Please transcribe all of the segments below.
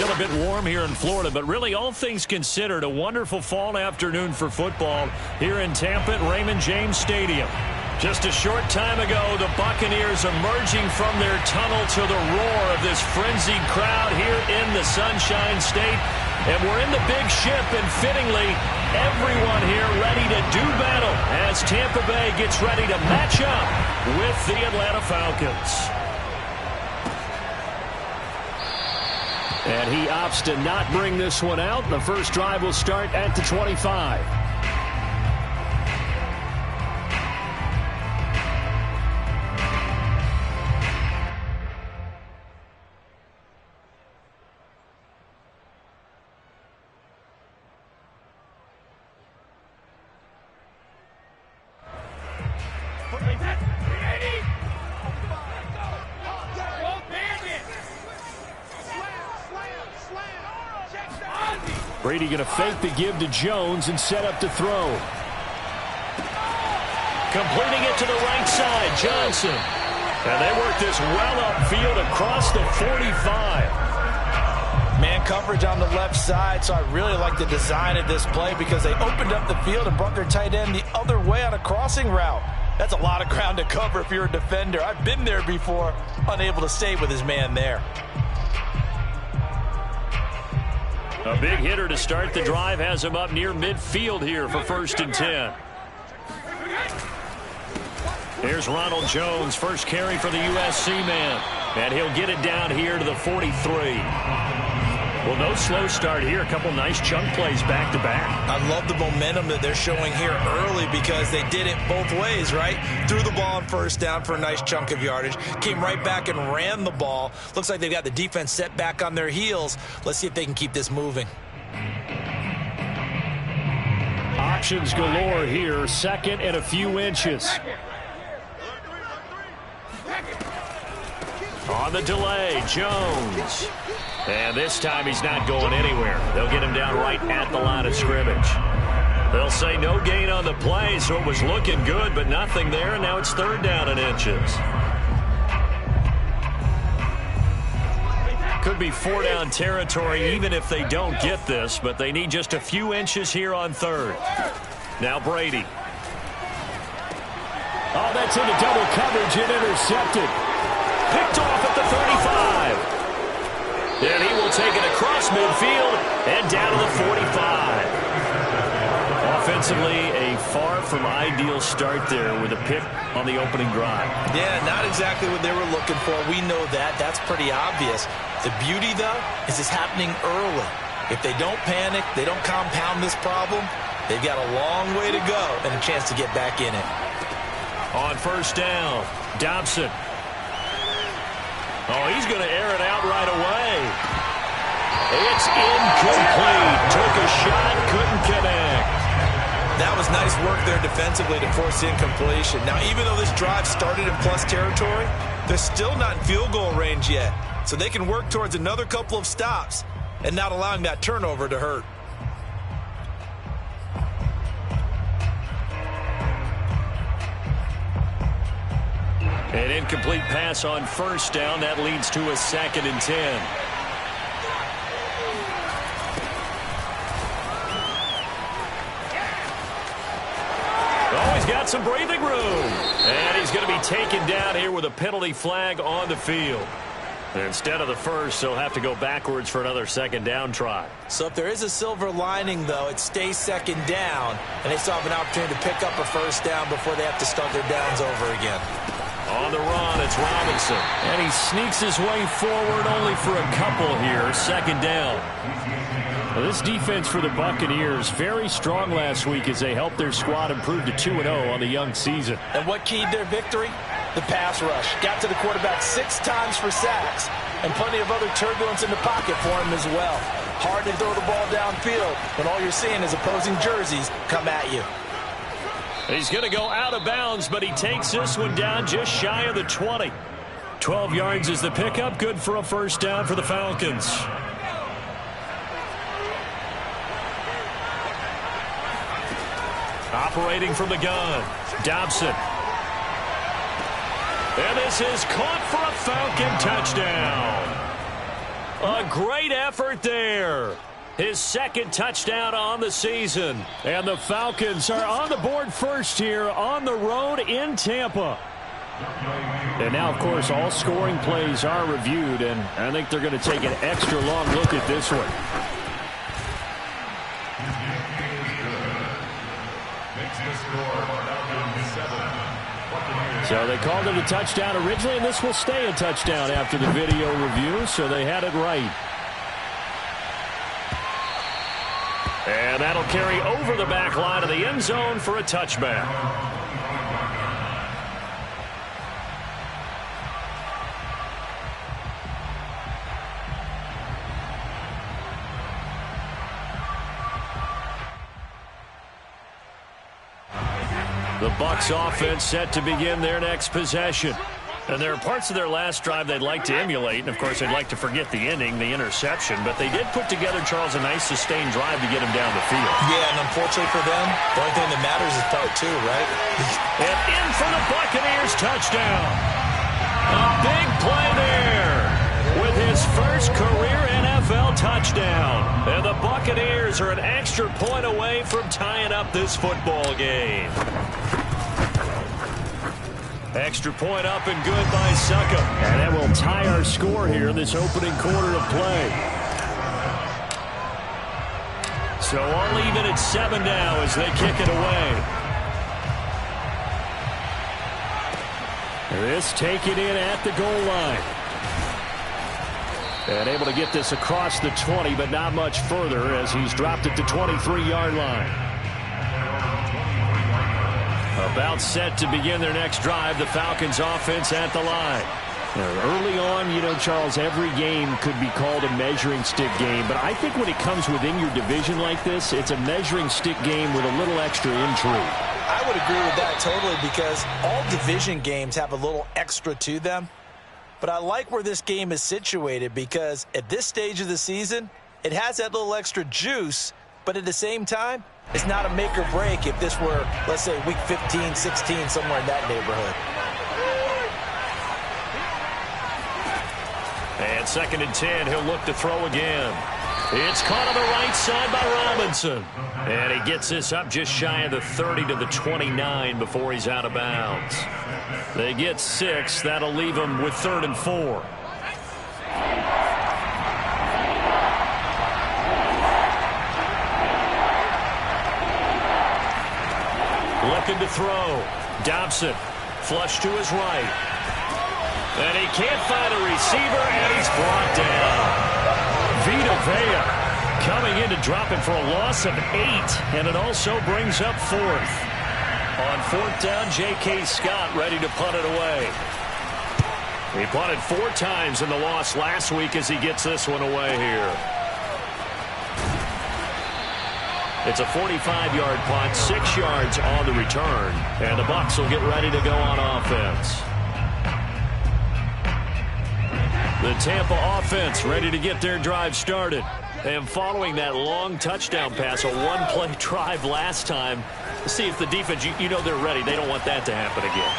Still a bit warm here in Florida, but really all things considered, a wonderful fall afternoon for football here in Tampa at Raymond James Stadium. Just a short time ago, the Buccaneers emerging from their tunnel to the roar of this frenzied crowd here in the Sunshine State. And we're in the big ship, and fittingly, everyone here ready to do battle as Tampa Bay gets ready to match up with the Atlanta Falcons. And he opts to not bring this one out. The first drive will start at the 25. Brady going to fake the give to Jones and set up to throw. Completing it to the right side, Johnson. And they work this well upfield across the 45. Man coverage on the left side, so I really like the design of this play because they opened up the field and brought their tight end the other way on a crossing route. That's a lot of ground to cover if you're a defender. I've been there before, unable to stay with his man there. A big hitter to start the drive has him up near midfield here for 1st and 10. Here's Ronald Jones, first carry for the USC man. And he'll get it down here to the 43. Well, no slow start here. A couple nice chunk plays back-to-back. I love the momentum that they're showing here early because they did it both ways, right? Threw the ball on 1st down for a nice chunk of yardage. Came right back and ran the ball. Looks like they've got the defense set back on their heels. Let's see if they can keep this moving. Options galore here. 2nd and a few inches. On the delay, Jones. And this time he's not going anywhere. They'll get him down right at the line of scrimmage. They'll say no gain on the play, so it was looking good, but nothing there, and now it's 3rd down and inches. Could be 4-down territory even if they don't get this, but they need just a few inches here on 3rd. Now Brady. Oh, that's into double coverage and intercepted. Picked off at the 35. And he will take it across midfield and down to the 45. Offensively, a far from ideal start there with a pick on the opening drive. Yeah, not exactly what they were looking for. We know that. That's pretty obvious. The beauty, though, is it's happening early. If they don't panic, they don't compound this problem, they've got a long way to go and a chance to get back in it. On 1st down, Dobson. Oh, he's going to air it out right away. It's incomplete. Took a shot, couldn't connect. That was nice work there defensively to force incompletion. Now, even though this drive started in plus territory, they're still not in field goal range yet. So they can work towards another couple of stops and not allowing that turnover to hurt. An incomplete pass on 1st down. That leads to a 2nd and 10. Oh, he's got some breathing room. And he's going to be taken down here with a penalty flag on the field. Instead of the first, he'll have to go backwards for another 2nd down try. So if there is a silver lining, though, it stays 2nd down, and they still have an opportunity to pick up a 1st down before they have to start their downs over again. On the run, it's Robinson. And he sneaks his way forward only for a couple here. 2nd down. Well, this defense for the Buccaneers, very strong last week as they helped their squad improve to 2-0 on the young season. And what keyed their victory? The pass rush. Got to the quarterback 6 times for sacks, and plenty of other turbulence in the pocket for him as well. Hard to throw the ball downfield when all you're seeing is opposing jerseys come at you. He's going to go out of bounds, but he takes this one down just shy of the 20. 12 yards is the pickup. Good for a 1st down for the Falcons. Operating from the gun, Dobson. And this is caught for a Falcon touchdown. A great effort there. His second touchdown on the season. And the Falcons are on the board first here on the road in Tampa. And now, of course, all scoring plays are reviewed, and I think they're going to take an extra long look at this one. So they called it a touchdown originally, and this will stay a touchdown after the video review, so they had it right. And that'll carry over the back line of the end zone for a touchback. The Bucs offense set to begin their next possession. And there are parts of their last drive they'd like to emulate. And, of course, they'd like to forget the inning, the interception. But they did put together, Charles, a nice sustained drive to get him down the field. Yeah, and unfortunately for them, the only thing that matters is part two, right? And in for the Buccaneers touchdown. A big play there with his first career NFL touchdown. And the Buccaneers are an extra point away from tying up this football game. Extra point up and good by Suckup. And that will tie our score here in this opening quarter of play. So all even at 7 now as they kick it away. This taken in at the goal line. And able to get this across the 20, but not much further as he's dropped it to 23-yard line. About set to begin their next drive, the Falcons offense at the line. Early on, you know, Charles, every game could be called a measuring stick game, but I think when it comes within your division like this, it's a measuring stick game with a little extra intrigue. I would agree with that totally because all division games have a little extra to them. But I like where this game is situated because at this stage of the season, it has that little extra juice, but at the same time, it's not a make or break if this were, let's say, week 15, 16, somewhere in that neighborhood. And 2nd and 10, he'll look to throw again. It's caught on the right side by Robinson. And he gets this up just shy of the 30 to the 29 before he's out of bounds. They get 6. That'll leave him with 3rd and 4. Looking to throw. Dobson, flush to his right. And he can't find a receiver, and he's brought down. Vita Vea coming in to drop him for a loss of 8, and it also brings up 4th. On 4th down, J.K. Scott ready to punt it away. He punted 4 times in the loss last week as he gets this one away here. It's a 45-yard punt, 6 yards on the return, and the Bucs will get ready to go on offense. The Tampa offense ready to get their drive started. And following that long touchdown pass, a one-play drive last time, see if the defense, you know they're ready. They don't want that to happen again.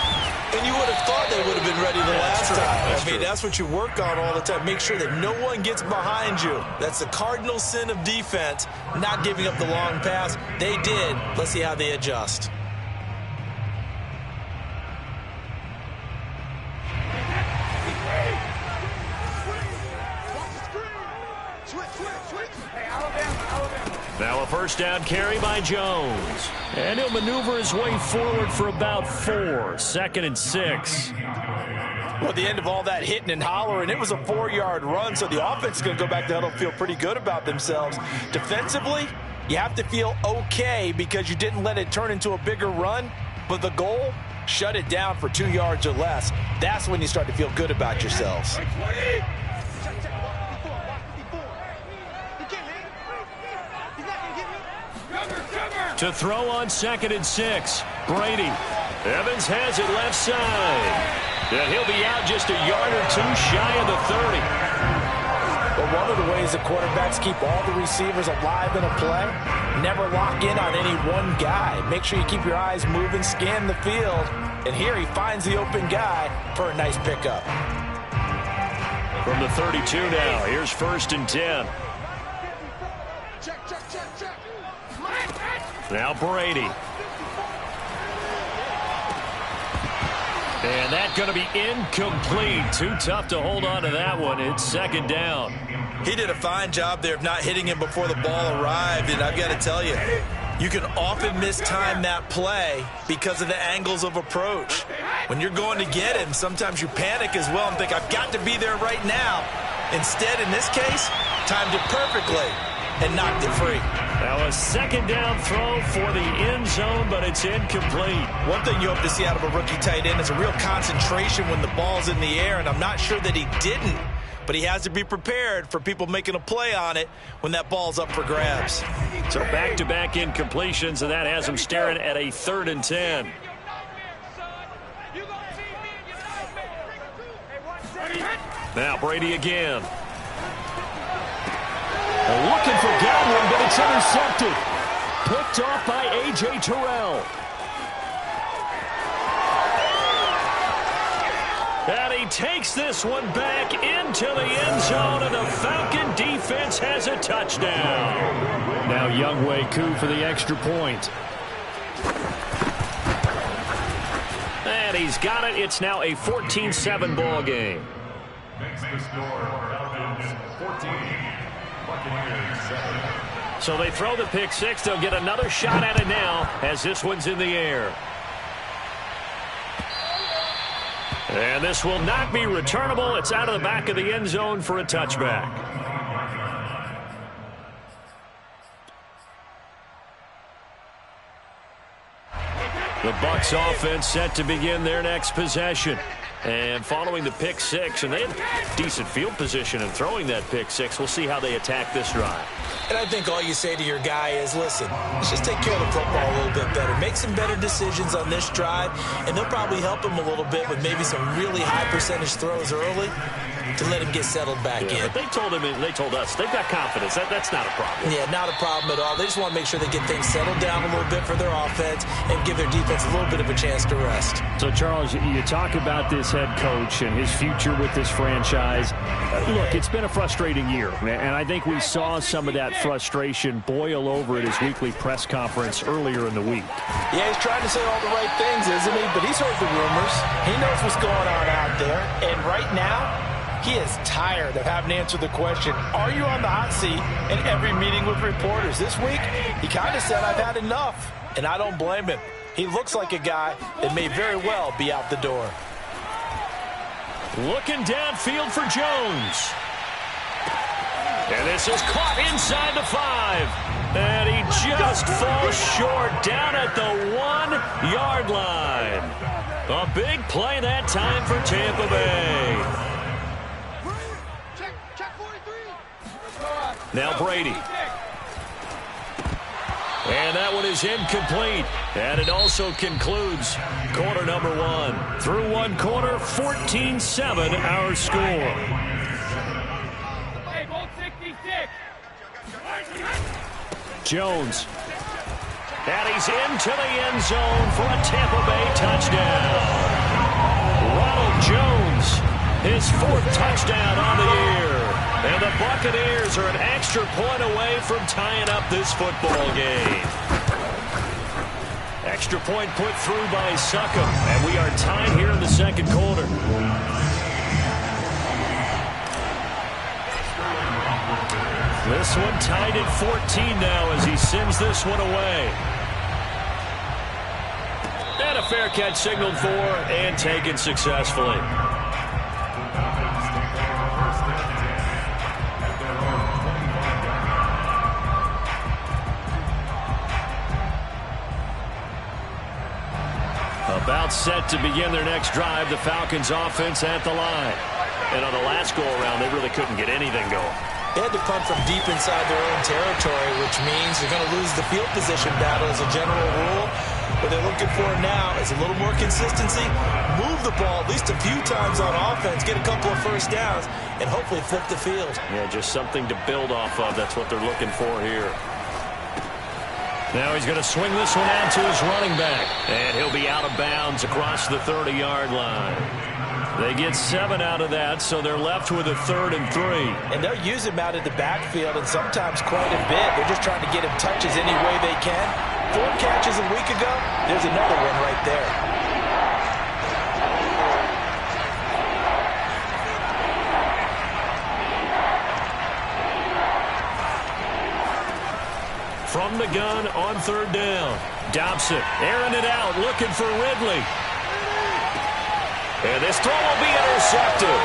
And you would have thought they would have been ready the last time. I mean, that's what you work on all the time. Make sure that no one gets behind you. That's the cardinal sin of defense, not giving up the long pass. They did. Let's see how they adjust. Now a first down carry by Jones. And he'll maneuver his way forward for about 4. 2nd and 6. Well, at the end of all that hitting and hollering, it was a 4-yard run, so the offense is going to go back to huddle, feel pretty good about themselves. Defensively, you have to feel okay because you didn't let it turn into a bigger run, but the goal, shut it down for 2 yards or less. That's when you start to feel good about yourselves. To throw on 2nd and 6. Brady. Evans has it left side. And he'll be out just a yard or 2 shy of the 30. But one of the ways the quarterbacks keep all the receivers alive in a play, never lock in on any one guy. Make sure you keep your eyes moving, scan the field. And here he finds the open guy for a nice pickup. From the 32 now, here's 1st and 10. Now Brady. And that's going to be incomplete. Too tough to hold on to that one. It's 2nd down. He did a fine job there of not hitting him before the ball arrived, and I've got to tell you, you can often mistime that play because of the angles of approach. When you're going to get him, sometimes you panic as well and think, I've got to be there right now. Instead, in this case, timed it perfectly and knocked it free. Now a 2nd down throw for the end zone, but it's incomplete. One thing you hope to see out of a rookie tight end is a real concentration when the ball's in the air, and I'm not sure that he didn't. But he has to be prepared for people making a play on it when that ball's up for grabs. So back-to-back incompletions, and that has him staring at a 3rd and 10. Now Brady again. Looking for Godwin, but it's intercepted. Picked off by A.J. Terrell. And he takes this one back into the end zone, and the Falcon defense has a touchdown. Now Younghoe Koo for the extra point. And he's got it. It's now a 14-7 ball game. Makes the score. Falcons 14. Buccaneers 7. So they throw the pick six. They'll get another shot at it now as this one's in the air. And this will not be returnable. It's out of the back of the end zone for a touchback. The Bucs offense set to begin their next possession. And following the pick six, and they have decent field position in throwing that pick six. We'll see how they attack this drive. And I think all you say to your guy is, listen, let's just take care of the football a little bit better. Make some better decisions on this drive, and they'll probably help him a little bit with maybe some really high percentage throws early to let him get settled back in. But they told him, and they told us, they've got confidence. That's not a problem. Yeah, not a problem at all. They just want to make sure they get things settled down a little bit for their offense and give their defense a little bit of a chance to rest. So, Charles, you talk about this head coach and his future with this franchise. Look, it's been a frustrating year, and I think we saw some of that frustration boil over at his weekly press conference earlier in the week. Yeah, he's trying to say all the right things, isn't he? But he's heard the rumors. He knows what's going on out there. And right now, he is tired of having to answer the question, are you on the hot seat in every meeting with reporters? This week, he kind of said, I've had enough. And I don't blame him. He looks like a guy that may very well be out the door. Looking downfield for Jones. And this is caught inside the 5. And he just falls short down at the 1-yard line. A big play that time for Tampa Bay. Now Brady. And that one is incomplete. And it also concludes quarter number 1. Through one quarter, 14-7 our score. Jones. And he's into the end zone for a Tampa Bay touchdown. Ronald Jones, his 4th touchdown on the year. And the Buccaneers are an extra point away from tying up this football game. Extra point put through by Succop, and we are tied here in the second quarter. This one tied at 14 now as he sends this one away. And a fair catch signaled for and taken successfully. About set to begin their next drive, the Falcons offense at the line. And on the last go-around, they really couldn't get anything going. They had to punt from deep inside their own territory, which means they're going to lose the field position battle as a general rule. What they're looking for now is a little more consistency, move the ball at least a few times on offense, get a couple of first downs, and hopefully flip the field. Yeah, just something to build off of. That's what they're looking for here. Now he's going to swing this one out to his running back. And he'll be out of bounds across the 30-yard line. They get 7 out of that, so they're left with a 3rd and 3. And they'll use him out of the backfield, and sometimes quite a bit. They're just trying to get him touches any way they can. 4 catches a week ago. There's another one right there. From the gun on 3rd down. Dobson airing it out, looking for Ridley. And this throw will be intercepted.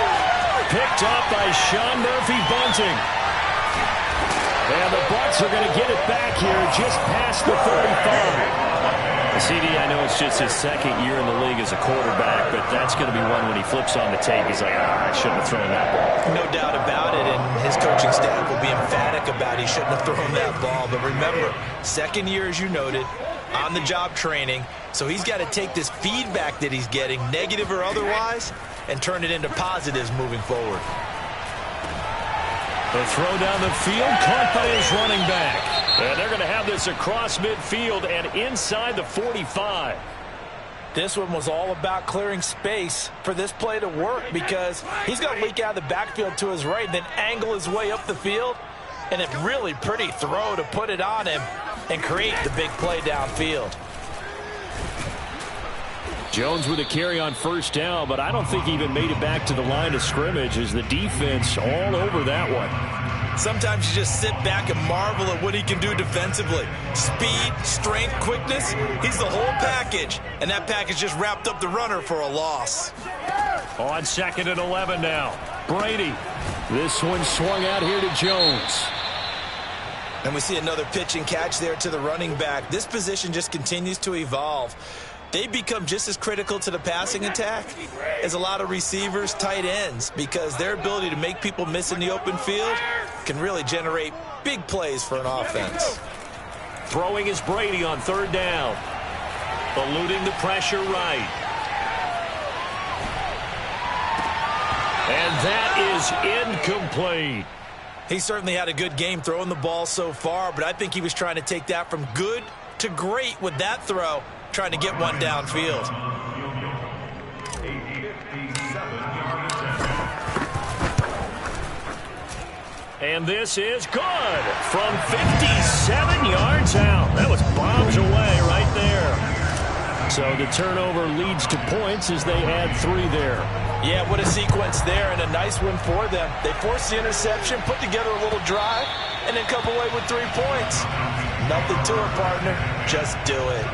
Picked up by Sean Murphy-Bunting. And the Bucs are going to get it back here just past the 35. CD, I know it's just his 2nd year in the league as a quarterback, but that's going to be one when he flips on the tape. He's like, I shouldn't have thrown that ball. No doubt about it, and his coaching staff will be emphatic about he shouldn't have thrown that ball. But remember, 2nd year, as you noted, on-the-job training. So he's got to take this feedback that he's getting, negative or otherwise, and turn it into positives moving forward. The throw down the field, caught by his running back. And they're going to have this across midfield and inside the 45. This one was all about clearing space for this play to work because he's going to leak out of the backfield to his right and then angle his way up the field. And a really pretty throw to put it on him and create the big play downfield. Jones with a carry on 1st down, but I don't think he even made it back to the line of scrimmage as the defense all over that one. Sometimes you just sit back and marvel at what he can do defensively. Speed, strength, quickness, he's the whole package. And that package just wrapped up the runner for a loss. On 2nd and 11 now. Brady. This one swung out here to Jones. And we see another pitch and catch there to the running back. This position just continues to evolve. They become just as critical to the passing attack as a lot of receivers, tight ends, because their ability to make people miss in the open field can really generate big plays for an offense. Throwing is Brady on 3rd down. Eluding the pressure right. And that is incomplete. He certainly had a good game throwing the ball so far, but I think he was trying to take that from good to great with that throw, trying to get one downfield. And this is good from 57 yards out. That was bombs away right there. So the turnover leads to points as they add 3 there. Yeah, what a sequence there and a nice one for them. They forced the interception, put together a little drive, and then come away with 3 points. Nothing to it, partner. Just do it.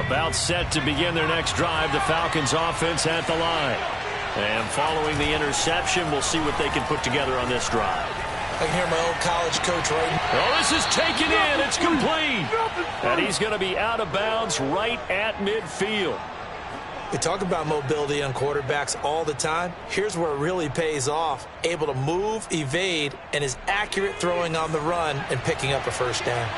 About set to begin their next drive, the Falcons offense at the line. And following the interception, we'll see what they can put together on this drive. I can hear my old college coach right now. Oh, this is taken in. It's complete. And he's going to be out of bounds right at midfield. We talk about mobility on quarterbacks all the time. Here's where it really pays off. Able to move, evade, and is accurate throwing on the run and picking up a 1st down.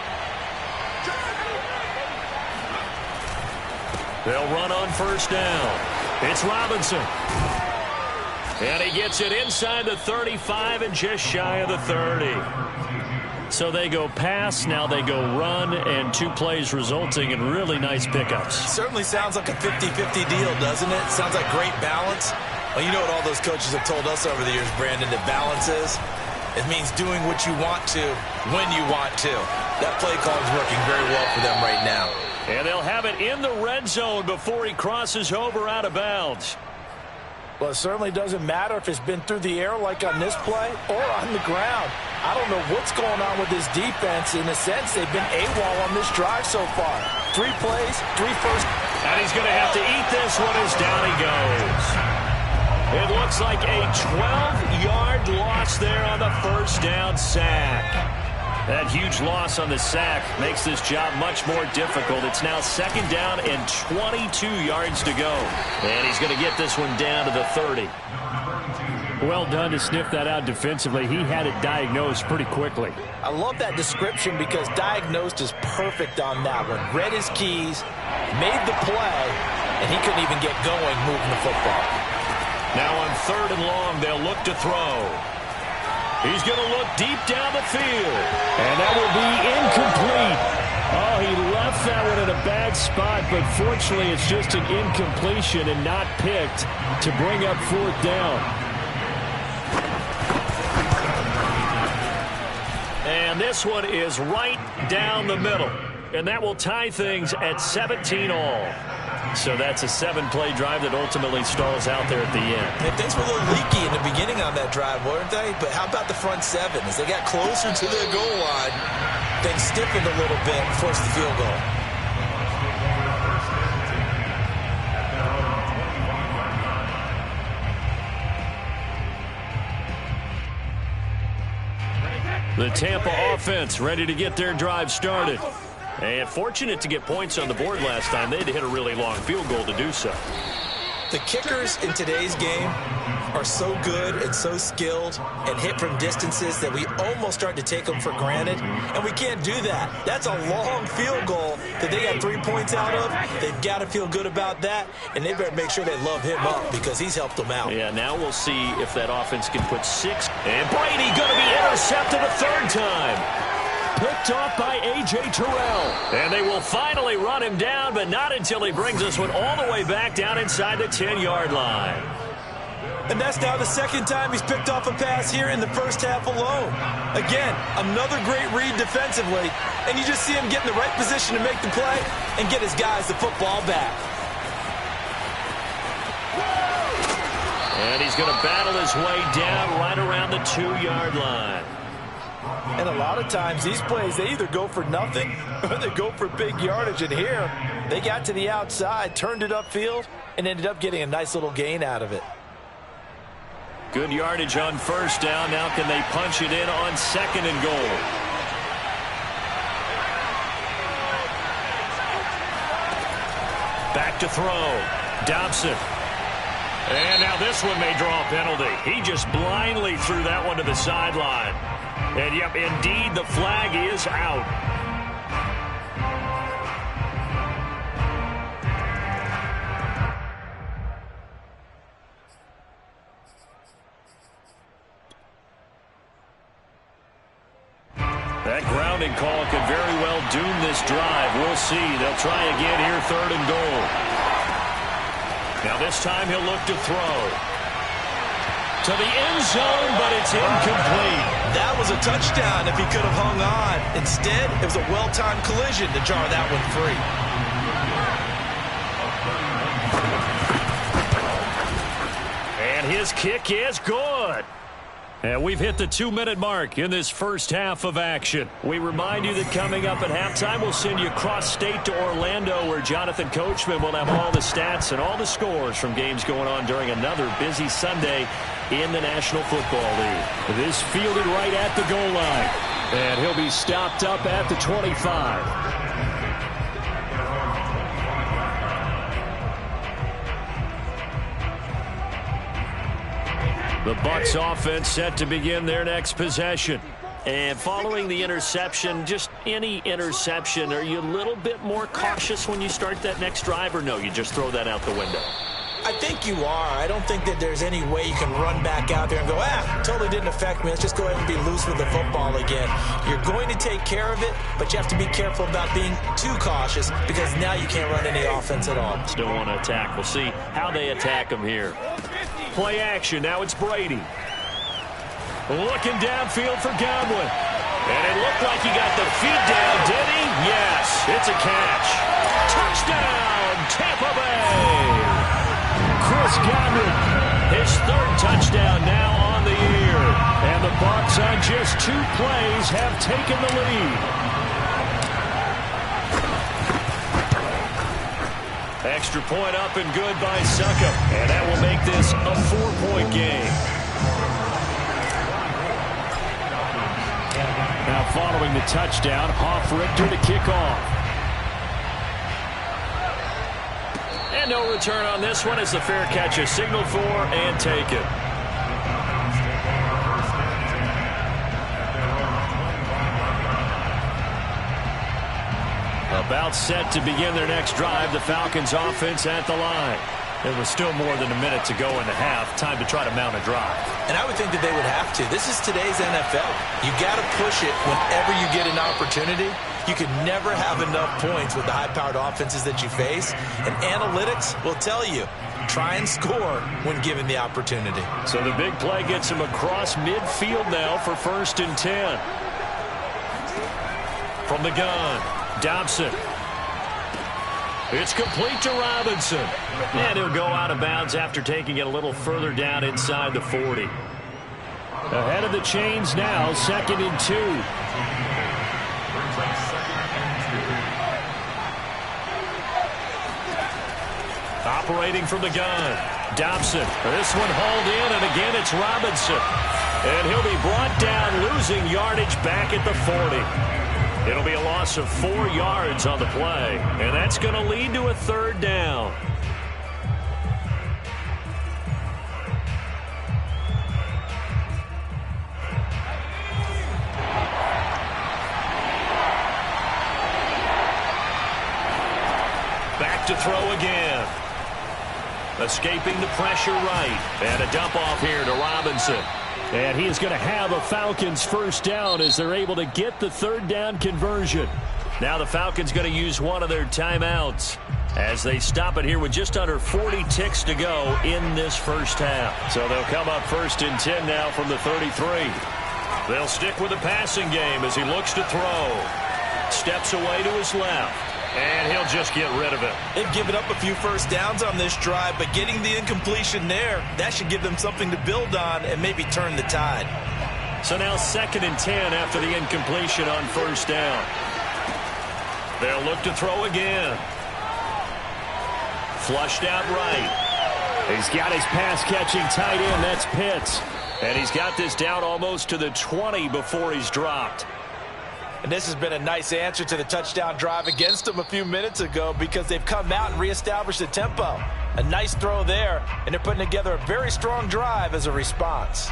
They'll run on 1st down. It's Robinson. And he gets it inside the 35 and just shy of the 30. So they go pass, now they go run, and 2 plays resulting in really nice pickups. Certainly sounds like a 50-50 deal, doesn't it? Sounds like great balance. Well, you know what all those coaches have told us over the years, Brandon, that balance is? It means doing what you want to, when you want to. That play call is working very well for them right now. And they'll have it in the red zone before he crosses over out of bounds. Well, it certainly doesn't matter if it's been through the air like on this play or on the ground. I don't know what's going on with this defense. In a sense, they've been AWOL on this drive so far. 3 plays, 3 first. And he's going to have to eat this one as down he goes. It looks like a 12-yard loss there on the 1st down sack. That huge loss on the sack makes this job much more difficult. It's now 2nd down and 22 yards to go. And he's going to get this one down to the 30. Well done to sniff that out defensively. He had it diagnosed pretty quickly. I love that description because diagnosed is perfect on that one. Read his keys, made the play, and he couldn't even get going moving the football. Now on 3rd and long, they'll look to throw. He's going to look deep down the field. And that will be incomplete. Oh, he left that one in a bad spot, but fortunately it's just an incompletion and not picked to bring up 4th down. And this one is right down the middle. And that will tie things at 17 all. So that's a 7-play drive that ultimately stalls out there at the end. And things were a little leaky in the beginning on that drive, weren't they? But how about the front 7? As they got closer to their goal line, things stiffened a little bit and forced the field goal. The Tampa offense ready to get their drive started. And fortunate to get points on the board last time. They had to hit a really long field goal to do so. The kickers in today's game are so good and so skilled and hit from distances that we almost start to take them for granted. And we can't do that. That's a long field goal that they got 3 points out of. They've got to feel good about that. And they better make sure they love him up because he's helped them out. Yeah, now we'll see if that offense can put 6. And Brady going to be intercepted a 3rd time. Picked off by A.J. Terrell. And they will finally run him down, but not until he brings this one all the way back down inside the 10-yard line. And that's now the 2nd time he's picked off a pass here in the first half alone. Again, another great read defensively, and you just see him get in the right position to make the play and get his guys the football back. And he's going to battle his way down right around the 2-yard line. And a lot of times these plays, they either go for nothing or they go for big yardage. And here, they got to the outside, turned it upfield, and ended up getting a nice little gain out of it. Good yardage on 1st down. Now can they punch it in on 2nd and goal? Back to throw. Dobson. And now this one may draw a penalty. He just blindly threw that one to the sideline. And, yep, indeed, the flag is out. That grounding call could very well doom this drive. We'll see. They'll try again here, 3rd and goal. Now this time he'll look to throw. To the end zone, but it's incomplete. That was a touchdown if he could have hung on. Instead, it was a well-timed collision to jar that one free. And his kick is good. And we've hit the 2-minute mark in this first half of action. We remind you that coming up at halftime, we'll send you cross-state to Orlando, where Jonathan Coachman will have all the stats and all the scores from games going on during another busy Sunday in the National Football League. This fielded right at the goal line. And he'll be stopped up at the 25. The Bucs offense set to begin their next possession. And following the interception, just any interception, are you a little bit more cautious when you start that next drive, or no, you just throw that out the window? I think you are. I don't think that there's any way you can run back out there and go, totally didn't affect me. Let's just go ahead and be loose with the football again. You're going to take care of it, but you have to be careful about being too cautious because now you can't run any offense at all. Still want to attack. We'll see how they attack him here. Play action. Now it's Brady. Looking downfield for Godwin. And it looked like he got the feet down, did he? Yes, it's a catch. Touchdown, Tampa Bay. Chris Godwin, his 3rd touchdown now on the year. And the Bucs on just 2 plays have taken the lead. Extra point up and good by Suckup. And that will make this a 4-point game. Now following the touchdown, Hoff-Richter to kick off. And no return on this one as the fair catch is signaled for and taken. About set to begin their next drive, the Falcons offense at the line. There was still more than a minute to go in the half. Time to try to mount a drive. And I would think that they would have to. This is today's NFL. You got to push it whenever you get an opportunity. You can never have enough points with the high-powered offenses that you face. And analytics will tell you, try and score when given the opportunity. So the big play gets him across midfield now for 1st and 10. From the gun, Dobson. It's complete to Robinson. And he'll go out of bounds after taking it a little further down inside the 40. Ahead of the chains now, 2nd and 2. Operating from the gun, Dobson. This one hauled in, and again it's Robinson. And he'll be brought down, losing yardage back at the 40. It'll be a loss of 4 yards on the play, and that's going to lead to a 3rd down. Back to throw again. Escaping the pressure right. And a dump off here to Robinson. And he is going to have a Falcons 1st down as they're able to get the 3rd down conversion. Now the Falcons going to use one of their timeouts as they stop it here with just under 40 ticks to go in this 1st half. So they'll come up 1st and 10 now from the 33. They'll stick with the passing game as he looks to throw. Steps away to his left. And he'll just get rid of it. They've given up a few 1st downs on this drive, but getting the incompletion there, that should give them something to build on and maybe turn the tide. So now 2nd and 10 after the incompletion on 1st down. They'll look to throw again. Flushed out right. He's got his pass-catching tight end. That's Pitts. And he's got this down almost to the 20 before he's dropped. And this has been a nice answer to the touchdown drive against them a few minutes ago because they've come out and reestablished the tempo. A nice throw there, and they're putting together a very strong drive as a response.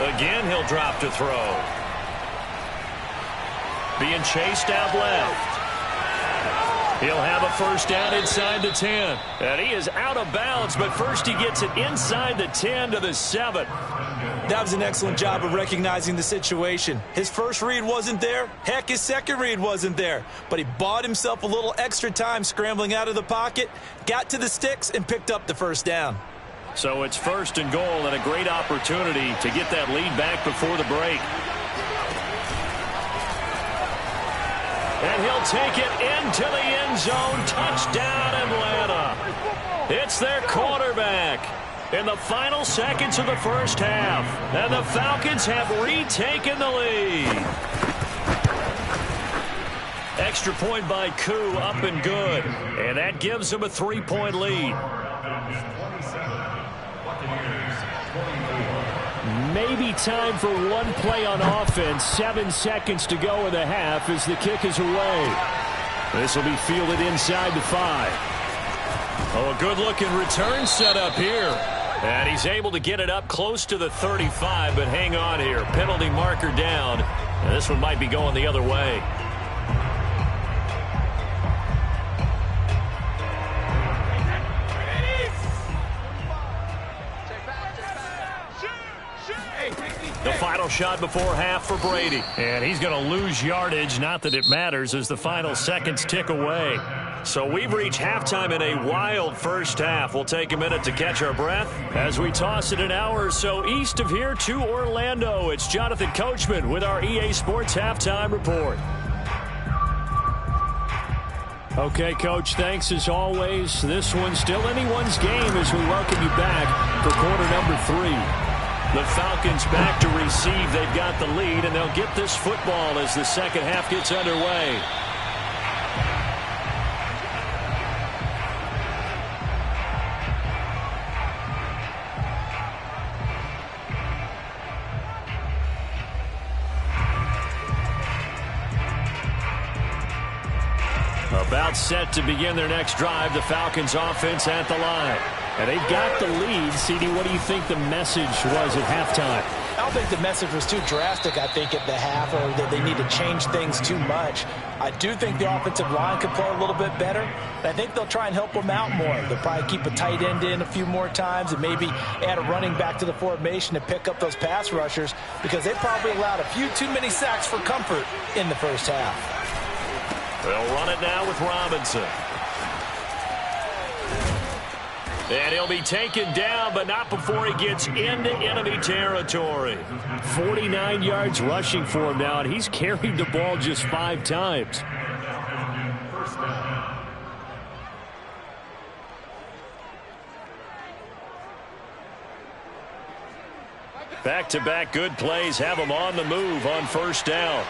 Again, he'll drop to throw. Being chased out left. He'll have a 1st down inside the 10. And he is out of bounds, but first he gets it inside the 10 to the 7. That was an excellent job of recognizing the situation. His first read wasn't there. Heck, his second read wasn't there. But he bought himself a little extra time scrambling out of the pocket, got to the sticks, and picked up the 1st down. So it's 1st and goal and a great opportunity to get that lead back before the break. And he'll take it into the end zone. Touchdown, Atlanta. It's their quarterback in the final seconds of the 1st half. And the Falcons have retaken the lead. Extra point by Koo, up and good. And that gives them a 3-point lead. Maybe time for one play on offense. 7 seconds to go in the half as the kick is away. This will be fielded inside the 5. Oh, a good-looking return set up here. And he's able to get it up close to the 35, but hang on here. Penalty marker down. And this one might be going the other way. The final shot before half for Brady. And he's going to lose yardage. Not that it matters as the final seconds tick away. So we've reached halftime in a wild 1st half. We'll take a minute to catch our breath as we toss it an hour or so east of here to Orlando. It's Jonathan Coachman with our EA Sports Halftime Report. Okay, Coach, thanks as always. This one's still anyone's game as we welcome you back for quarter number 3. The Falcons back to receive. They've got the lead, and they'll get this football as the 2nd half gets underway. A About set to begin their next drive, the Falcons offense at the line. And they've got the lead. CD, what do you think the message was at halftime? I don't think the message was too drastic, I think, at the half, or that they need to change things too much. I do think the offensive line could play a little bit better, and I think they'll try and help them out more. They'll probably keep a tight end in a few more times and maybe add a running back to the formation to pick up those pass rushers, because they probably allowed a few too many sacks for comfort in the first half. They'll run it now with Robinson. And he'll be taken down, but not before he gets into enemy territory. 49 yards rushing for him now, and he's carried the ball just 5 times. Back-to-back good plays have him on the move on first down.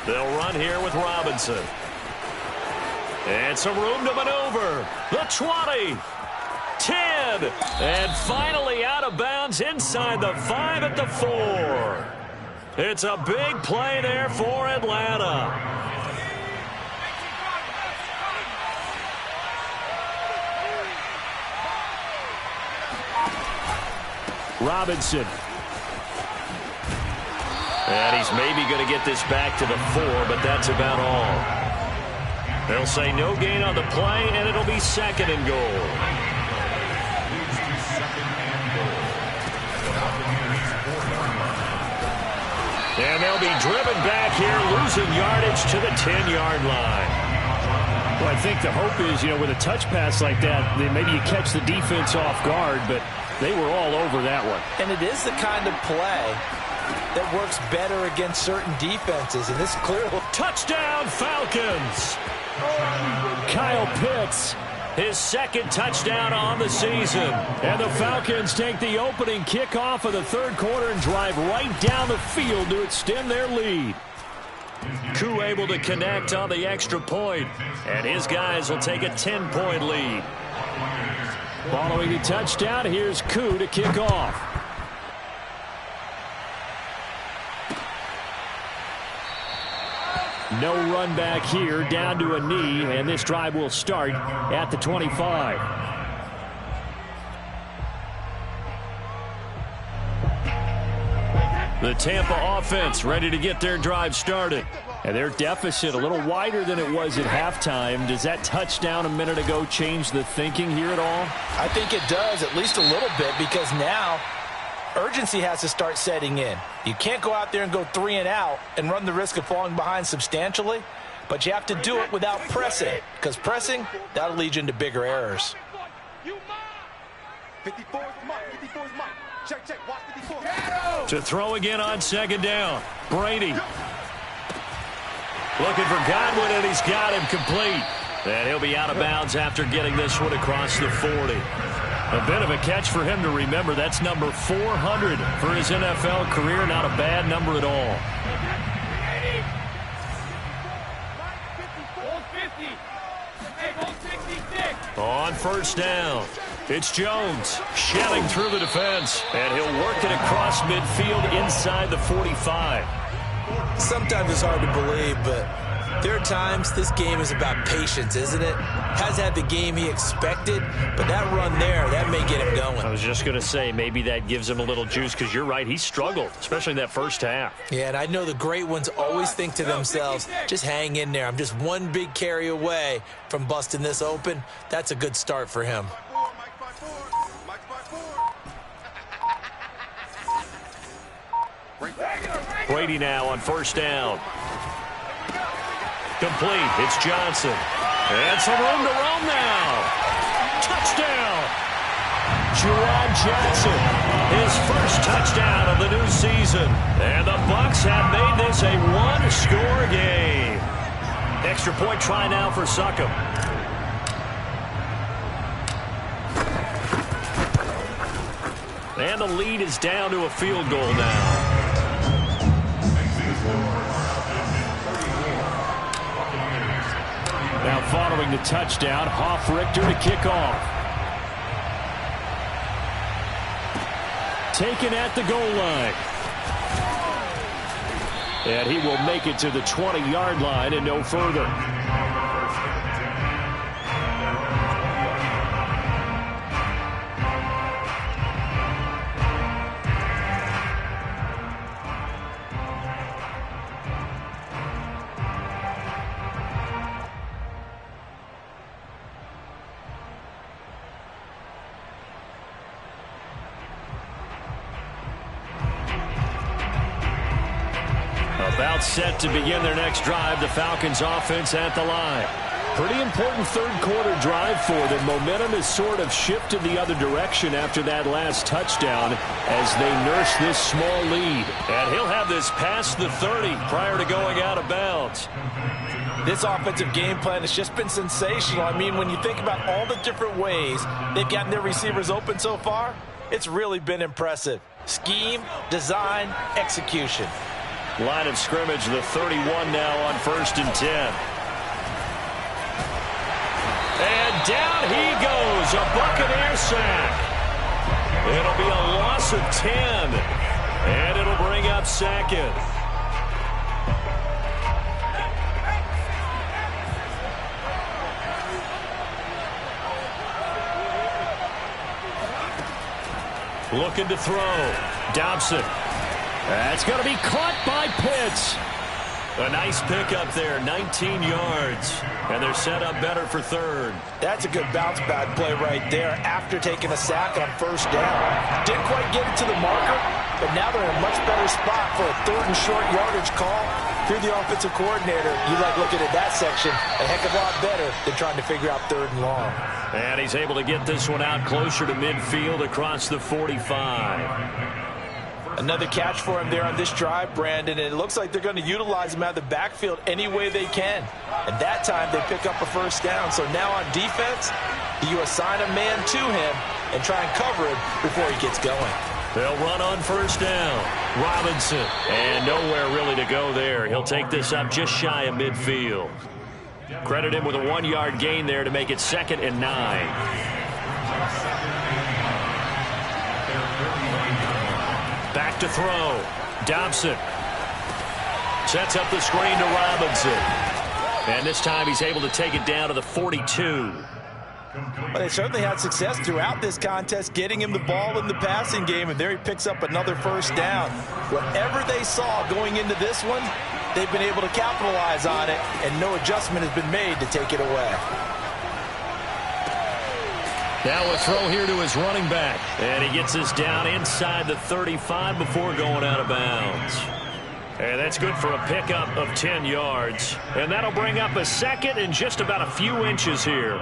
They'll run here with Robinson. And some room to maneuver. The 20. 10. And finally out of bounds inside the 5 at the 4. It's a big play there for Atlanta. Robinson. And he's maybe going to get this back to the 4, but that's about all. They'll say no gain on the play, and it'll be 2nd and goal. And they'll be driven back here, losing yardage to the 10-yard line. Well, I think the hope is, with a touch pass like that, then maybe you catch the defense off guard, but they were all over that one. And it is the kind of play that works better against certain defenses, and this clearly... Touchdown, Falcons! Kyle Pitts, his 2nd touchdown on the season. And the Falcons take the opening kickoff of the 3rd quarter and drive right down the field to extend their lead. Koo able to connect on the extra point, and his guys will take a 10-point lead. Following the touchdown, here's Koo to kick off. No run back here, down to a knee, and this drive will start at the 25. The Tampa offense ready to get their drive started. And their deficit a little wider than it was at halftime. Does that touchdown a minute ago change the thinking here at all? I think it does, at least a little bit, because now urgency has to start setting in. You can't go out there and go 3 and out and run the risk of falling behind substantially, but you have to do it without pressing, because pressing, that'll lead you into bigger errors. To throw again on 2nd down. Brady. Looking for Godwin, and he's got him complete. And he'll be out of bounds after getting this one across the 40. A bit of a catch for him to remember. That's number 400 for his NFL career. Not a bad number at all. On first down, it's Jones shelling through the defense, and he'll work it across midfield inside the 45. Sometimes it's hard to believe, but there are times this game is about patience, isn't it? Has had the game he expected, but that run there, that may get him going. I was just going to say, maybe that gives him a little juice, because you're right, he struggled, especially in that first half. Yeah, and I know the great ones always think to themselves, just hang in there. I'm just one big carry away from busting this open. That's a good start for him. Brady now on first down. Complete. It's Johnson. And some room to roam now. Touchdown. Juwan Johnson. His first touchdown of the new season. And the Bucs have made this a one-score game. Extra point try now for Succop. And the lead is down to a field goal now. Now following the touchdown, Hoff-Richter to kick off. taken at the goal line. And he will make it to the 20-yard line and no further. About set to begin their next drive. The Falcons offense at the line. Pretty important third quarter drive for them. Momentum has sort of shifted the other direction after that last touchdown as they nurse this small lead. And he'll have this past the 30 prior to going out of bounds. This offensive game plan has just been sensational. I mean, when you think about all the different ways they've gotten their receivers open so far, it's really been impressive. Scheme, design, execution. Line of scrimmage, the 31 now on 1st and 10. And down he goes, a Buccaneer sack. It'll be a loss of 10, and it'll bring up 2nd. Looking to throw. Dobson. That's going to be caught by Pitts. A nice pickup there, 19 yards. And they're set up better for 3rd. That's a good bounce back play right there after taking a sack on 1st down. Didn't quite get it to the marker, but now they're in a much better spot for a 3rd and short yardage call. If you're the offensive coordinator, you like looking at that section a heck of a lot better than trying to figure out 3rd and long. And he's able to get this one out closer to midfield across the 45. Another catch for him there on this drive, Brandon, and it looks like they're going to utilize him out of the backfield any way they can. And that time they pick up a 1st down. So now on defense, you assign a man to him and try and cover him before he gets going. They'll run on 1st down. Robinson. And nowhere really to go there. He'll take this up just shy of midfield. Credit him with a 1-yard gain there to make it 2nd and 9. Back to throw. Dobson sets up the screen to Robinson. And this time he's able to take it down to the 42. Well, they certainly had success throughout this contest getting him the ball in the passing game, and there he picks up another 1st down. Whatever they saw going into this one, they've been able to capitalize on it, and no adjustment has been made to take it away. Now a throw here to his running back. And he gets this down inside the 35 before going out of bounds. And that's good for a pickup of 10 yards. And that'll bring up a 2nd and just about a few inches here.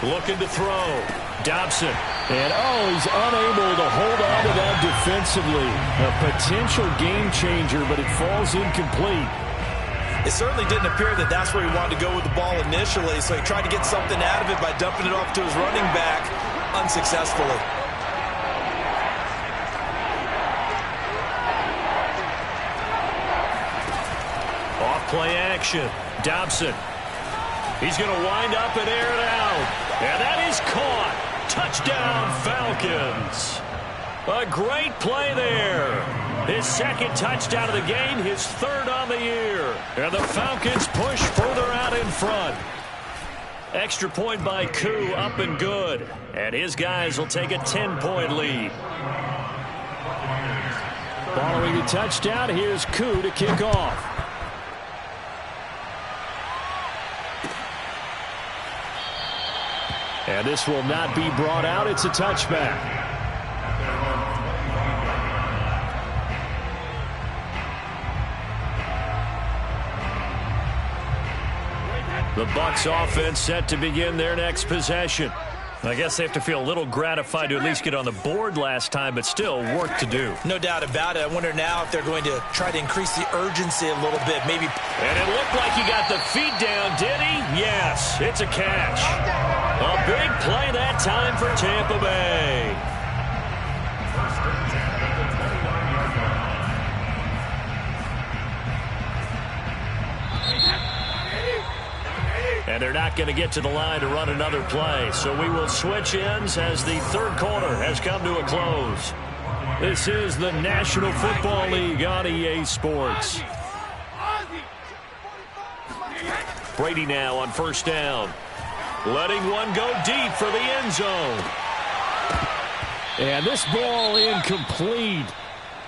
Looking to throw. Dobson. And, he's unable to hold on to that defensively. A potential game changer, but it falls incomplete. It certainly didn't appear that that's where he wanted to go with the ball initially, so he tried to get something out of it by dumping it off to his running back unsuccessfully. Off play action. Dobson. He's going to wind up and air it out. And that is caught. Touchdown, Falcons. A great play there. His 2nd touchdown of the game, his 3rd on the year. And the Falcons push further out in front. Extra point by Koo, up and good. And his guys will take a 10-point lead. Following the touchdown, here's Koo to kick off. And this will not be brought out. It's a touchback. The Bucs offense set to begin their next possession. I guess they have to feel a little gratified to at least get on the board last time, but still work to do. No doubt about it. I wonder now if they're going to try to increase the urgency a little bit. Maybe. And it looked like he got the feet down, did he? Yes, it's a catch. A big play that time for Tampa Bay. And they're not going to get to the line to run another play. So we will switch ends as the third quarter has come to a close. This is the National Football League on EA Sports. Brady now on first down. Letting one go deep for the end zone. And this ball incomplete.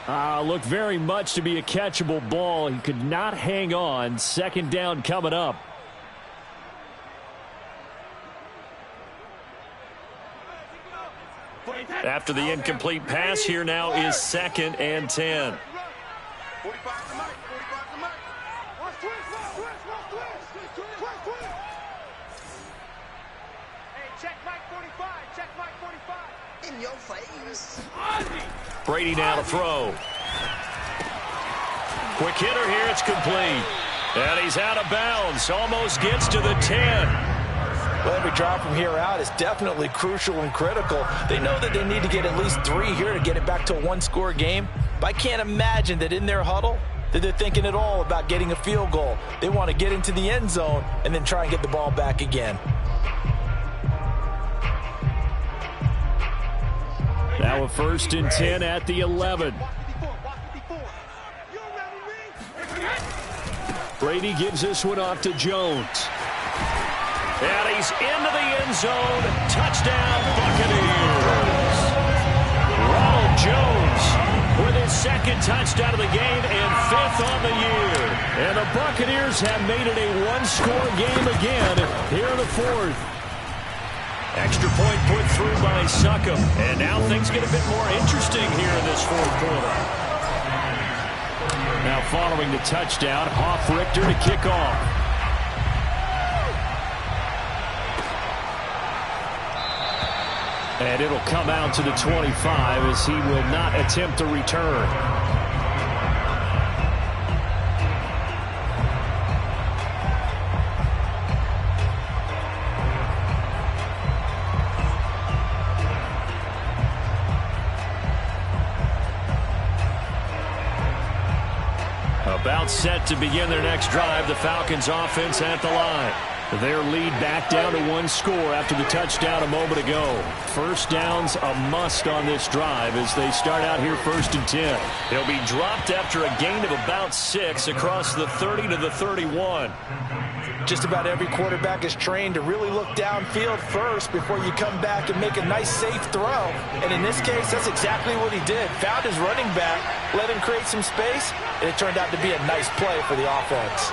Looked very much to be a catchable ball. He could not hang on. Second down coming up. After the incomplete pass, here now is 2nd and 10. In your face. Brady now to throw. Quick hitter here, it's complete. And he's out of bounds. Almost gets to the 10. Well, every drive from here out is definitely crucial and critical. They know that they need to get at least 3 here to get it back to a one-score game. But I can't imagine that in their huddle that they're thinking at all about getting a field goal. They want to get into the end zone and then try and get the ball back again. Now a 1st and 10 at the 11. Brady gives this one off to Jones. And he's into the end zone. Touchdown, Buccaneers. Ronald Jones with his 2nd touchdown of the game and 5th on the year. And the Buccaneers have made it a one-score game again here in the 4th. Extra point put through by Succop. And now things get a bit more interesting here in this 4th quarter. Now following the touchdown, Hoff-Richter to kick off. And it'll come out to the 25 as he will not attempt to return. About set to begin their next drive, the Falcons offense at the line. Their lead back down to 1 score after the touchdown a moment ago. First down's a must on this drive as they start out here 1st and 10. They'll be dropped after a gain of about 6 across the 30 to the 31. Just about every quarterback is trained to really look downfield first before you come back and make a nice, safe throw. And in this case, that's exactly what he did. Found his running back, let him create some space, and it turned out to be a nice play for the offense.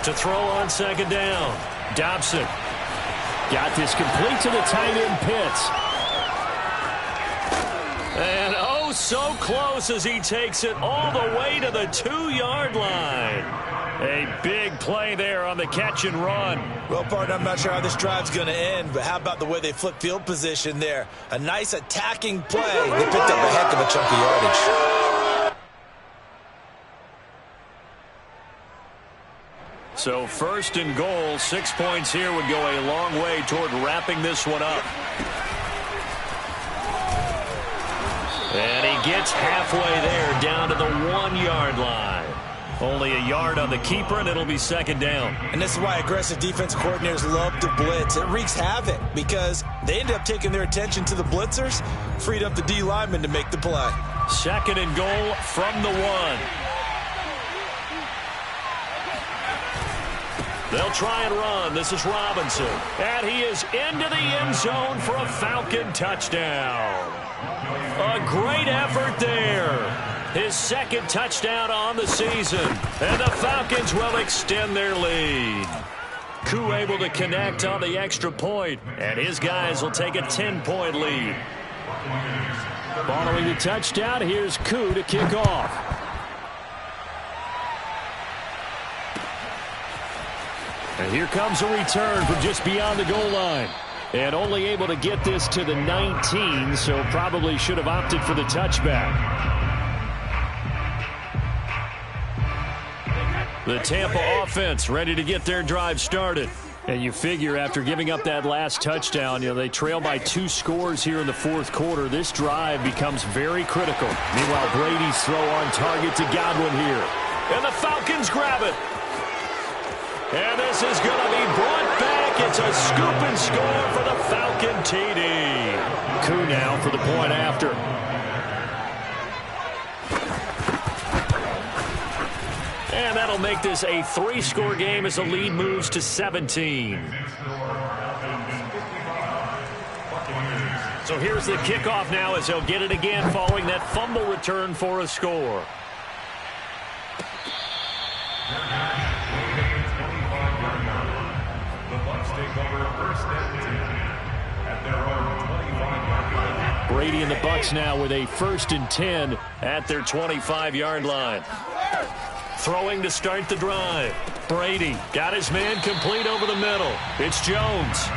To throw on 2nd down, Dobson. Got this complete to the tight end Pitts. And oh, so close as he takes it all the way to the 2-yard line. A big play there on the catch and run. Well, partner, I'm not sure how this drive's going to end, but how about the way they flip field position there? A nice attacking play. They picked up a heck of a chunk of yardage. So 1st and goal, 6 points here would go a long way toward wrapping this one up. And he gets halfway there down to the 1-yard line. Only a yard on the keeper, and it'll be 2nd down. And this is why aggressive defensive coordinators love to blitz. It wreaks havoc because they end up taking their attention to the blitzers, freed up the D lineman to make the play. 2nd and goal from the 1. They'll try and run. This is Robinson. And he is into the end zone for a Falcon touchdown. A great effort there. His 2nd touchdown on the season. And the Falcons will extend their lead. Koo able to connect on the extra point. And his guys will take a 10-point lead. Following the touchdown, here's Koo to kick off. And here comes a return from just beyond the goal line. And only able to get this to the 19, so probably should have opted for the touchback. The Tampa offense ready to get their drive started. And you figure after giving up that last touchdown, they trail by 2 scores here in the 4th quarter. This drive becomes very critical. Meanwhile, Brady's throw on target to Godwin here. And the Falcons grab it. And this is going to be brought back. It's a scoop and score for the Falcon TD. Coup now for the point after. And that'll make this a 3-score game as the lead moves to 17. So here's the kickoff now as they'll get it again following that fumble return for a score. Brady and the Bucs now with a 1st and 10 at their 25-yard line. Throwing to start the drive. Brady got his man complete over the middle. It's Jones.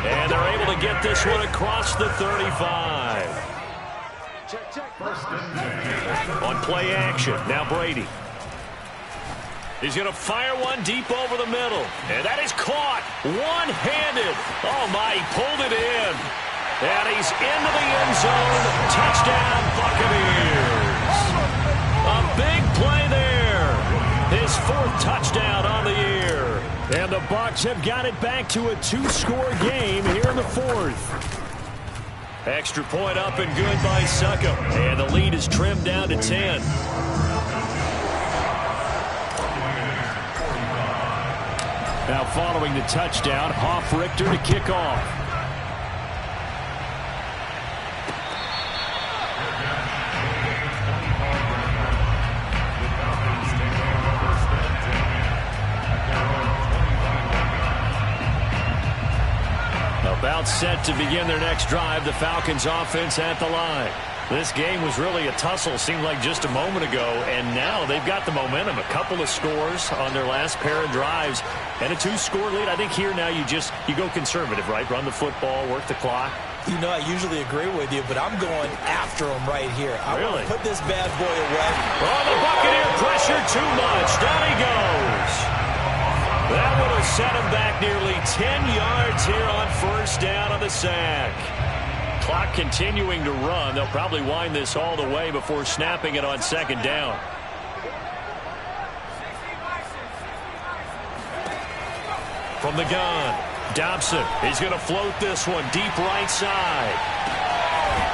And they're able to get this one across the 35. On play action, now Brady. He's going to fire one deep over the middle. And that is caught one-handed. Oh, my, he pulled it in. And he's into the end zone. Touchdown, Buccaneers. A big play there. His 4th touchdown on the year. And the Bucs have got it back to a 2-score game here in the 4th. Extra point up and good by Succop. And the lead is trimmed down to 10. Now following the touchdown, Hoff-Richter to kick off. About set to begin their next drive, the Falcons offense at the line. This game was really a tussle, seemed like just a moment ago, and now they've got the momentum. A couple of scores on their last pair of drives and a 2-score lead. I think here now you go conservative, right? Run the football, work the clock. You know, I usually agree with you, but I'm going after him right here. I want to put this bad boy away. Oh, the Buccaneer pressure too much. Down he goes. That would have set him back nearly 10 yards here on 1st down on the sack. Clock continuing to run. They'll probably wind this all the way before snapping it on 2nd down. From the gun, Dobson. He's going to float this one deep right side.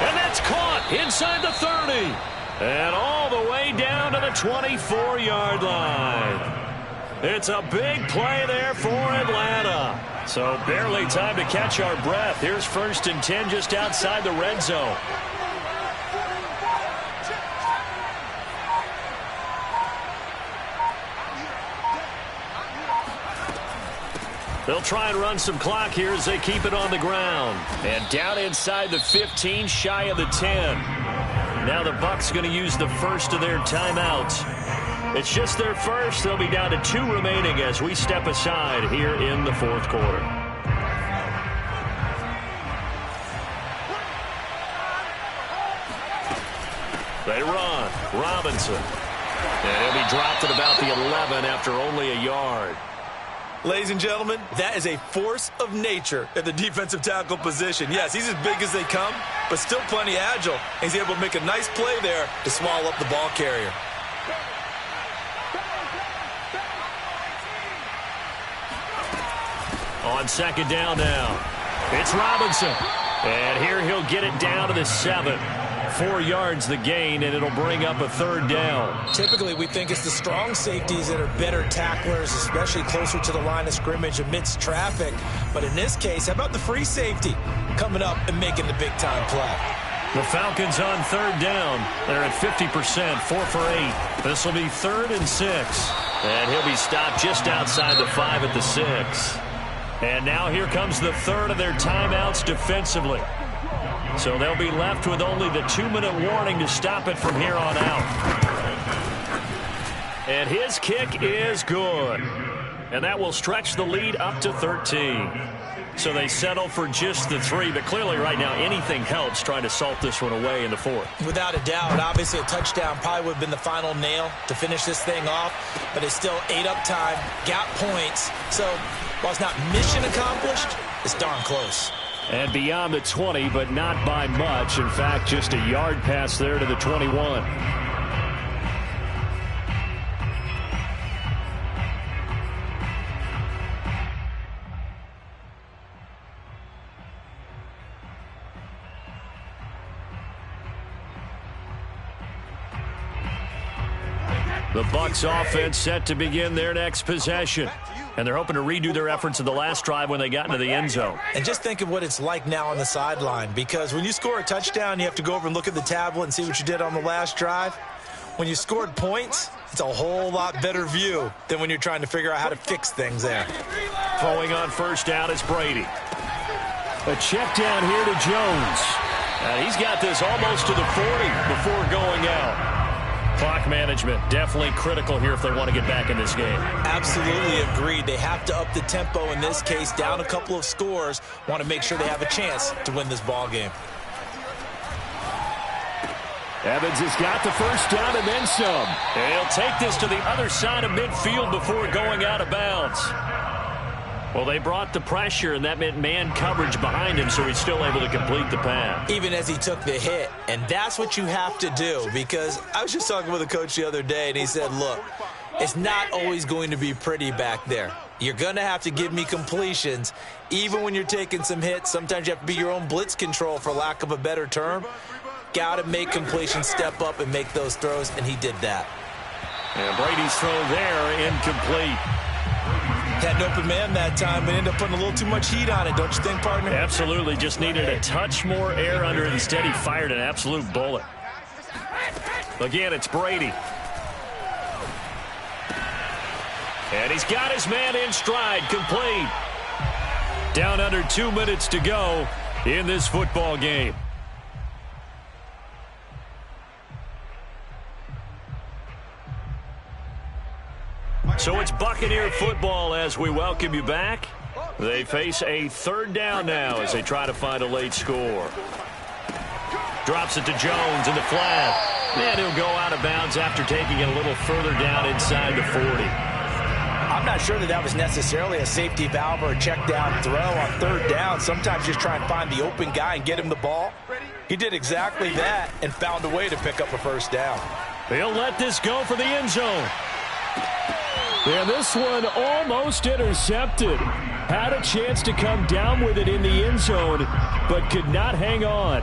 And that's caught inside the 30. And all the way down to the 24-yard line. It's a big play there for Atlanta. So barely time to catch our breath. Here's 1st and 10 just outside the red zone. They'll try and run some clock here as they keep it on the ground. And down inside the 15, shy of the 10. Now the Bucs going to use the first of their timeouts. It's just their first. They'll be down to 2 remaining as we step aside here in the 4th quarter. They run. Robinson. And he'll be dropped at about the 11 after only a yard. Ladies and gentlemen, that is a force of nature at the defensive tackle position. Yes, he's as big as they come, but still plenty agile. He's able to make a nice play there to swallow up the ball carrier. On 2nd down now, it's Robinson. And here he'll get it down to the 7. 4 yards the gain, and it'll bring up a 3rd down. Typically, we think it's the strong safeties that are better tacklers, especially closer to the line of scrimmage amidst traffic. But in this case, how about the free safety coming up and making the big-time play? The Falcons on 3rd down. They're at 50%, 4 for 8. This will be 3rd and 6. And he'll be stopped just outside the 5 at the 6. And now here comes the 3rd of their timeouts defensively. So they'll be left with only the 2-minute warning to stop it from here on out. And his kick is good. And that will stretch the lead up to 13. So they settle for just the 3, but clearly right now anything helps trying to salt this one away in the 4th. Without a doubt, obviously a touchdown probably would have been the final nail to finish this thing off, but it's still ate up time, got points. So while it's not mission accomplished, it's darn close. And beyond the 20, but not by much. In fact, just a yard pass there to the 21. The Bucs offense set to begin their next possession. And they're hoping to redo their efforts in the last drive when they got into the end zone. And just think of what it's like now on the sideline, because when you score a touchdown, you have to go over and look at the tablet and see what you did on the last drive. When you scored points, it's a whole lot better view than when you're trying to figure out how to fix things there. Throwing on first down is Brady. A check down here to Jones. He's got this almost to the 40 before going out. Clock management definitely critical here if they want to get back in this game. Absolutely agreed. They have to up the tempo in this case, down a couple of scores. Want to make sure they have a chance to win this ball game. Evans has got the first down and then some. And he'll take this to the other side of midfield before going out of bounds. Well, they brought the pressure, and that meant man coverage behind him, so he's still able to complete the pass. Even as he took the hit. And that's what you have to do, because I was just talking with a coach the other day, and he said, look, it's not always going to be pretty back there. You're going to have to give me completions. Even when you're taking some hits, sometimes you have to be your own blitz control, for lack of a better term. Got to make completions, step up, and make those throws, and he did that. And Brady's throw there, incomplete. Had an open man that time, but ended up putting a little too much heat on it, don't you think, partner? Absolutely. Just needed a touch more air under it. Instead, he fired an absolute bullet. Again, it's Brady. And he's got his man in stride, complete. Down under 2 minutes to go in this football game. So it's Buccaneer football as we welcome you back. They face a third down now as they try to find a late score. Drops it to Jones in the flat. And he'll go out of bounds after taking it a little further down inside the 40. I'm not sure that was necessarily a safety valve or a check down throw on third down. Sometimes just try and find the open guy and get him the ball. He did exactly that and found a way to pick up a first down. He'll let this go for the end zone. And this one almost intercepted. Had a chance to come down with it in the end zone, but could not hang on.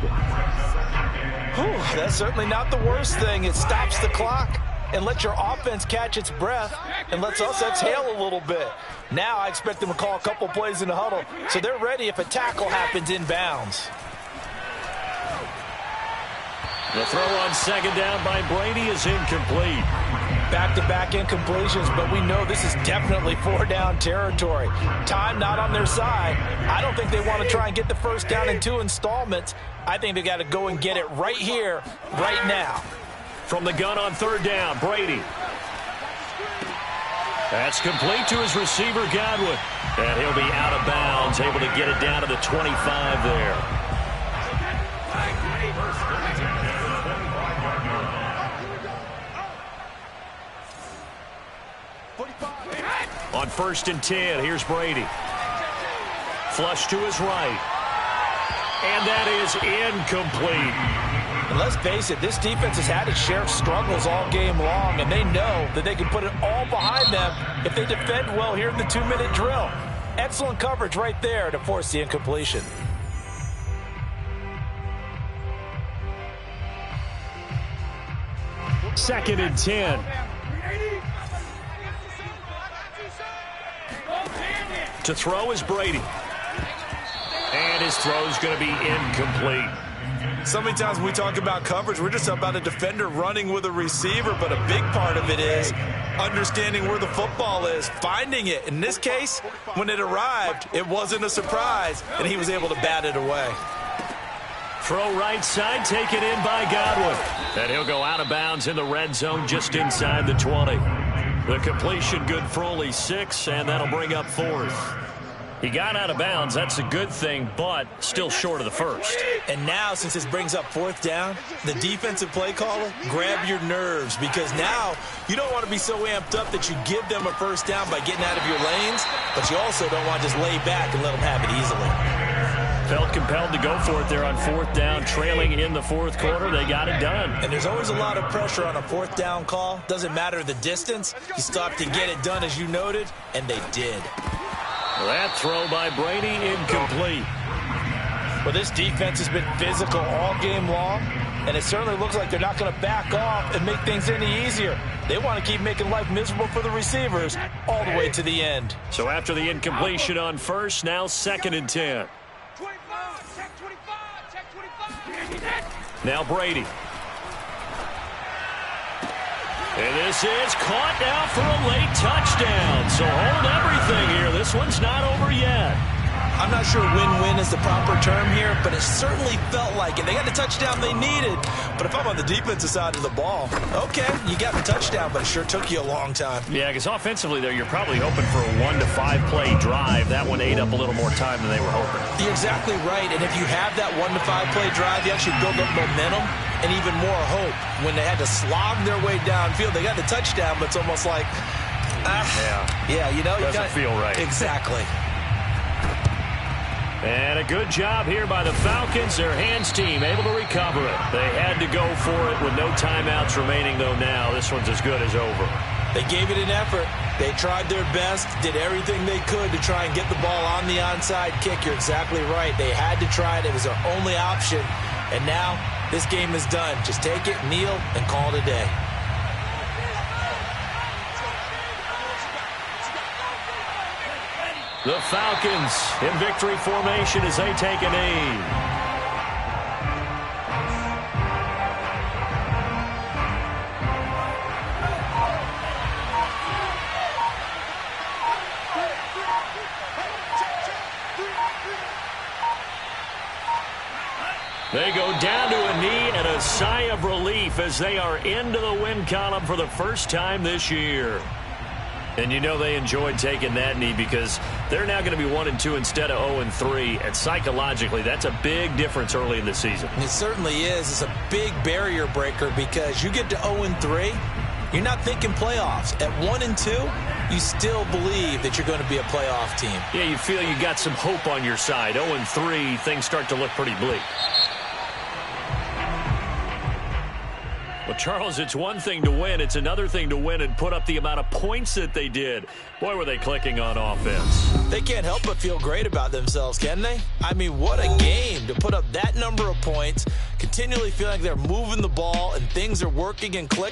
Whew, that's certainly not the worst thing. It stops the clock and lets your offense catch its breath and lets us exhale a little bit. Now I expect them to call a couple plays in the huddle, so they're ready if a tackle happens in bounds. The throw on second down by Brady is incomplete. Back-to-back incompletions, but we know this is definitely four-down territory. Time not on their side. I don't think they want to try and get the first down in 2 installments. I think they got to go and get it right here, right now. From the gun on third down, Brady. That's complete to his receiver, Godwin. And he'll be out of bounds, able to get it down to the 25 there. On 1st and 10, here's Brady. Flush to his right. And that is incomplete. And let's face it, this defense has had its share of struggles all game long, and they know that they can put it all behind them if they defend well here in the 2-minute drill. Excellent coverage right there to force the incompletion. Second and 10. To throw is Brady. And his throw is going to be incomplete. So many times when we talk about coverage, we're just about a defender running with a receiver, but a big part of it is understanding where the football is, finding it. In this case, when it arrived, it wasn't a surprise, and he was able to bat it away. Throw right side, taken in by Godwin. And he'll go out of bounds in the red zone just inside the 20. The completion good for only 6, and that'll bring up 4th. He got out of bounds. That's a good thing, but still short of the first. And now, since this brings up 4th down, the defensive play caller, grab your nerves, because now you don't want to be so amped up that you give them a first down by getting out of your lanes, but you also don't want to just lay back and let them have it easily. Felt compelled to go for it there on 4th down, trailing in the 4th quarter. They got it done. And there's always a lot of pressure on a 4th down call. Doesn't matter the distance. You still have to get it done, as you noted, and they did. That throw by Brady, incomplete. Well, this defense has been physical all game long. and it certainly looks like they're not going to back off and make things any easier. They want to keep making life miserable for the receivers all the way to the end. So after the incompletion on first, now 2nd and 10. Now Brady. And this is caught now for a late touchdown. So hold everything here. This one's not over yet. I'm not sure win-win is the proper term here, but it certainly felt like it. They got the touchdown they needed, but if I'm on the defensive side of the ball, okay, you got the touchdown, but it sure took you a long time. Yeah, because offensively, though, you're probably hoping for a 1 to 5 play drive. That one ate up a little more time than they were hoping. You're exactly right, and if you have that 1 to 5 play drive, you actually build up momentum and even more hope. When they had to slog their way downfield, they got the touchdown, but it's almost like, you know, doesn't feel right. Exactly. And a good job here by the Falcons. Their hands team able to recover it. They had to go for it with no timeouts remaining, though now. This one's as good as over. They gave it an effort. They tried their best, did everything they could to try and get the ball on the onside kick. You're exactly right. They had to try it. It was their only option. And now this game is done. Just take it, kneel, and call it a day. The Falcons in victory formation as they take a knee. They go down to a knee and a sigh of relief as they are into the win column for the first time this year. And you know they enjoyed taking that knee because they're now going to be 1-2 instead of 0-3. And psychologically, that's a big difference early in the season. It certainly is. It's a big barrier breaker because you get to 0-3, you're not thinking playoffs. At 1-2, you still believe that you're going to be a playoff team. Yeah, you feel you got some hope on your side. 0-3, things start to look pretty bleak. Well, Charles, it's one thing to win. It's another thing to win and put up the amount of points that they did. Boy, were they clicking on offense. They can't help but feel great about themselves, can they? I mean, what a game to put up that number of points, continually feeling like they're moving the ball and things are working and clicking.